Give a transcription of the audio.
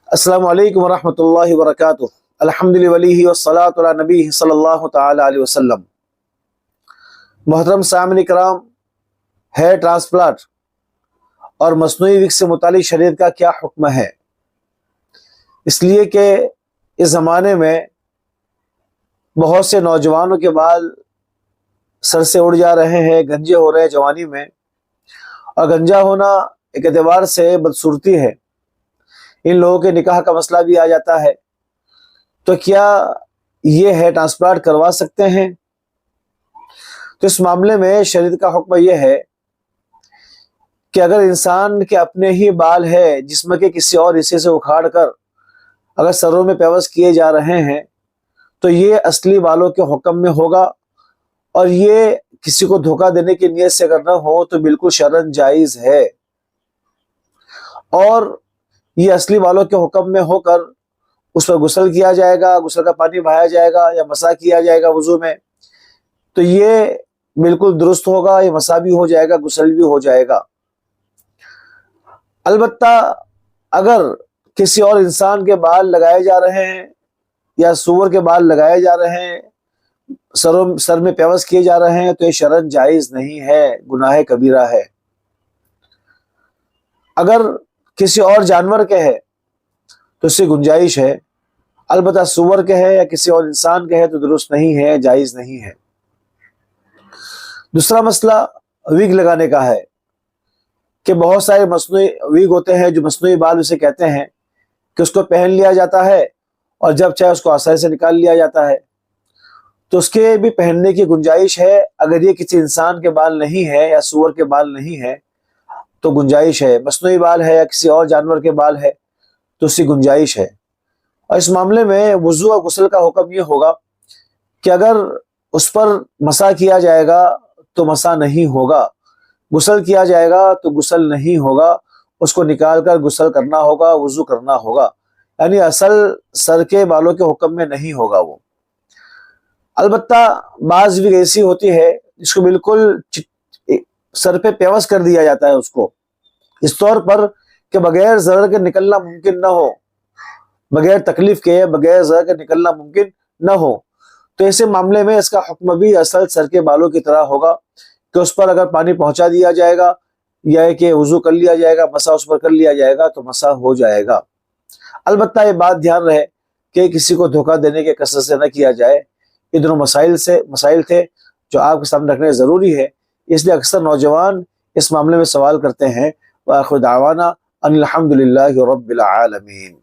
السلام علیکم ورحمۃ اللہ وبرکاتہ۔ الحمد للہ والصلاۃ علی نبی صلی اللہ تعالی علیہ وسلم۔ محترم سامعین کرام، ہیئر ٹرانسپلانٹ اور مصنوعی وگ سے متعلق شریعت کا کیا حکم ہے؟ اس لیے کہ اس زمانے میں بہت سے نوجوانوں کے بال سر سے اڑ جا رہے ہیں، گنجے ہو رہے ہیں جوانی میں، اور گنجا ہونا ایک اعتبار سے بدصورتی ہے۔ ان لوگوں کے نکاح کا مسئلہ بھی آ جاتا ہے، تو کیا یہ ہیئر ٹرانسپلانٹ کروا سکتے ہیں؟ تو اس معاملے میں شریعت کا حکم یہ ہے کہ اگر انسان کے اپنے ہی بال ہے جسم کے کسی اور حصے سے اکھاڑ کر اگر سروں میں پیوست کیے جا رہے ہیں تو یہ اصلی بالوں کے حکم میں ہوگا، اور یہ کسی کو دھوکہ دینے کی نیت سے اگر نہ ہو تو بالکل شرعاً جائز ہے، اور یہ اصلی بالوں کے حکم میں ہو کر اس پر غسل کیا جائے گا، غسل کا پانی بہایا جائے گا یا مسح کیا جائے گا وضو میں، تو یہ بالکل درست ہوگا، یہ مسح بھی ہو جائے گا، غسل بھی ہو جائے گا۔ البتہ اگر کسی اور انسان کے بال لگائے جا رہے ہیں یا سور کے بال لگائے جا رہے ہیں، سر میں پیوست کیے جا رہے ہیں، تو یہ شرعاً جائز نہیں ہے، گناہ کبیرہ ہے۔ اگر کسی اور جانور کے ہے تو اس سے گنجائش ہے، البتہ سور کے ہے یا کسی اور انسان کے ہے تو درست نہیں ہے، جائز نہیں ہے۔ دوسرا مسئلہ ویگ لگانے کا ہے کہ بہت سارے مصنوعی ویگ ہوتے ہیں جو مصنوعی بال اسے کہتے ہیں کہ اس کو پہن لیا جاتا ہے اور جب چاہے اس کو آسانی سے نکال لیا جاتا ہے، تو اس کے بھی پہننے کی گنجائش ہے۔ اگر یہ کسی انسان کے بال نہیں ہے یا سور کے بال نہیں ہے تو گنجائش ہے، مصنوعی بال ہے یا کسی اور جانور کے بال ہے تو اس کی گنجائش ہے۔ اور اس معاملے میں وضو اور غسل کا حکم یہ ہوگا کہ اگر اس پر مسح کیا جائے گا تو مسح نہیں ہوگا، غسل کیا جائے گا تو غسل نہیں ہوگا، اس کو نکال کر غسل کرنا ہوگا، وضو کرنا ہوگا، یعنی اصل سر کے بالوں کے حکم میں نہیں ہوگا وہ۔ البتہ بعض بھی ایسی ہوتی ہے جس کو بالکل سر پہ پیوست کر دیا جاتا ہے، اس کو اس طور پر کہ بغیر ضرر کے نکلنا ممکن نہ ہو، بغیر تکلیف کے، بغیر ضرر کے نکلنا ممکن نہ ہو، تو ایسے معاملے میں اس کا حکم بھی اصل سر کے بالوں کی طرح ہوگا کہ اس پر اگر پانی پہنچا دیا جائے گا یا کہ وضو کر لیا جائے گا، مسح اس پر کر لیا جائے گا تو مسح ہو جائے گا۔ البتہ یہ بات دھیان رہے کہ کسی کو دھوکہ دینے کے قصد سے نہ کیا جائے۔ یہ دونوں مسائل تھے جو آپ کے سامنے رکھنے ضروری ہے، اس لیے اکثر نوجوان اس معاملے میں سوال کرتے ہیں۔ وآخر دعوانا ان الحمد للہ رب العالمین۔